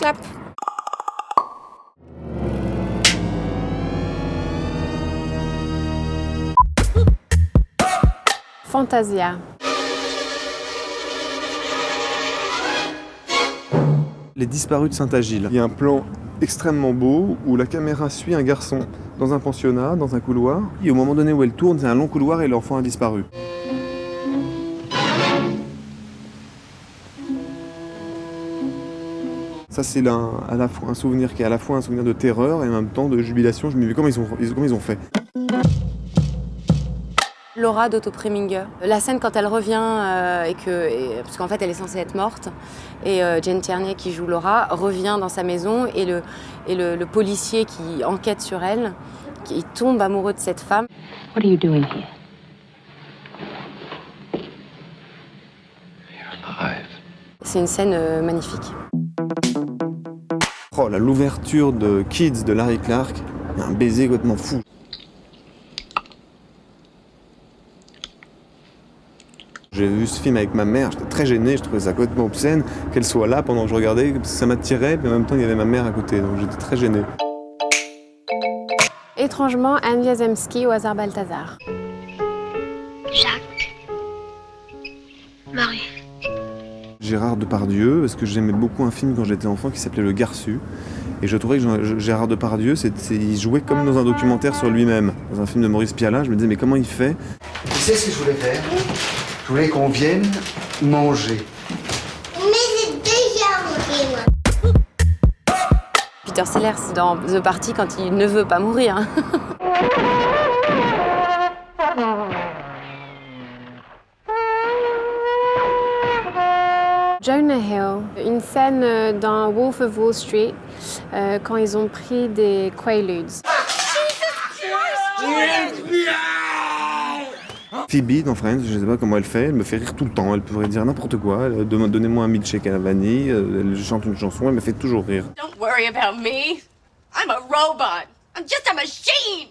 clap. Fantasia. Les disparus de Saint-Agile. Il y a un plan extrêmement beau où la caméra suit un garçon dans un pensionnat, dans un couloir. Et au moment donné où elle tourne, c'est un long couloir et l'enfant a disparu. Ça, c'est à la fois un souvenir qui est à la fois un souvenir de terreur et en même temps de jubilation. Je me dis, comment ils ont fait. Laura d'Otto Preminger. La scène quand elle revient, parce qu'en fait elle est censée être morte, et Jane Tierney qui joue Laura revient dans sa maison et le policier qui enquête sur elle, il tombe amoureux de cette femme. What are you doing here? You're alive. C'est une scène magnifique. Oh, l'ouverture de Kids de Larry Clark, il y a un baiser complètement fou. J'ai vu ce film avec ma mère, j'étais très gêné, je trouvais ça complètement obscène qu'elle soit là pendant que je regardais, ça m'attirait, mais en même temps il y avait ma mère à côté, donc j'étais très gêné. Étrangement, Anne Wiazemski au hasard Balthazar. Jacques. Marie. Gérard Depardieu, parce que j'aimais beaucoup un film quand j'étais enfant qui s'appelait Le Garçu. Et je trouvais que Gérard Depardieu, il jouait comme dans un documentaire sur lui-même. Dans un film de Maurice Pialat, je me disais, mais comment il fait? Tu sais ce que je voulais faire? Je voulais qu'on vienne manger. Mais j'ai déjà mangé, moi. Peter Sellers dans The Party quand il ne veut pas mourir. Jonah Hill, une scène dans Wolf of Wall Street quand ils ont pris des Quaaludes. Phoebe dans Friends, je sais pas comment elle fait, elle me fait rire tout le temps, elle pourrait dire n'importe quoi, donnez-moi un milkshake à la vanille, elle chante une chanson, elle me fait toujours rire. Don't worry about me. I'm a robot. I'm just a machine.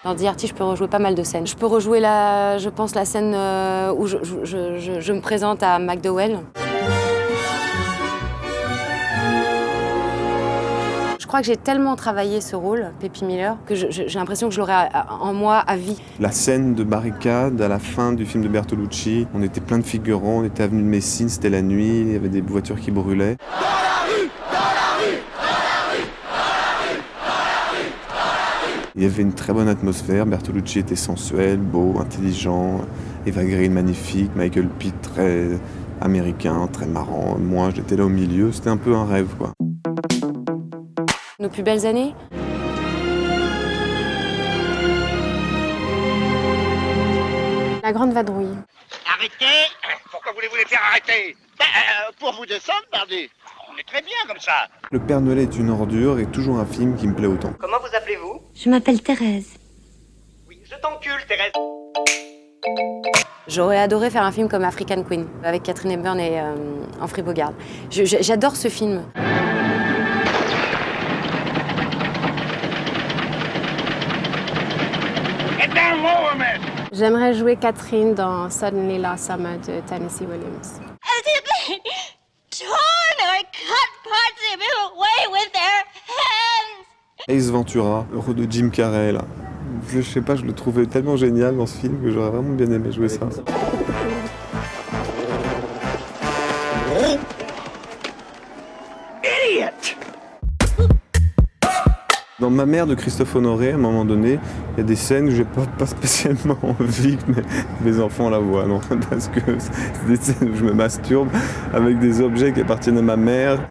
Dans The Artist, je peux rejouer pas mal de scènes. Je peux rejouer je pense la scène où je me présente à McDowell. Je crois que j'ai tellement travaillé ce rôle, Peppy Miller, que j'ai l'impression que je l'aurai en moi à vie. La scène de barricade à la fin du film de Bertolucci, on était plein de figurants, on était avenue de Messine, c'était la nuit, il y avait des voitures qui brûlaient. Il y avait une très bonne atmosphère, Bertolucci était sensuel, beau, intelligent, Eva Green magnifique, Michael Pitt très américain, très marrant. Moi, j'étais là au milieu, c'était un peu un rêve, quoi. Nos plus belles années? La Grande Vadrouille. Arrêtez! Pourquoi voulez-vous les faire arrêter? Pour vous descendre, pardi. On est très bien comme ça. Le Père Noël est une ordure est toujours un film qui me plaît autant. Comment vous appelez-vous? Je m'appelle Thérèse. Oui, je t'encule, Thérèse. J'aurais adoré faire un film comme African Queen, avec Catherine Hepburn et Humphrey Bogart. J'adore ce film. J'aimerais jouer Catherine dans Suddenly Last Summer de Tennessee Williams. As if they torn or cut parts of him away with their hands. Ace Ventura, le rôle de Jim Carrey, là. Je sais pas, je le trouvais tellement génial dans ce film que j'aurais vraiment bien aimé jouer ça. Dans Ma mère de Christophe Honoré, à un moment donné, il y a des scènes que j'ai pas spécialement envie que mes enfants la voient, non, parce que c'est des scènes où je me masturbe avec des objets qui appartiennent à ma mère.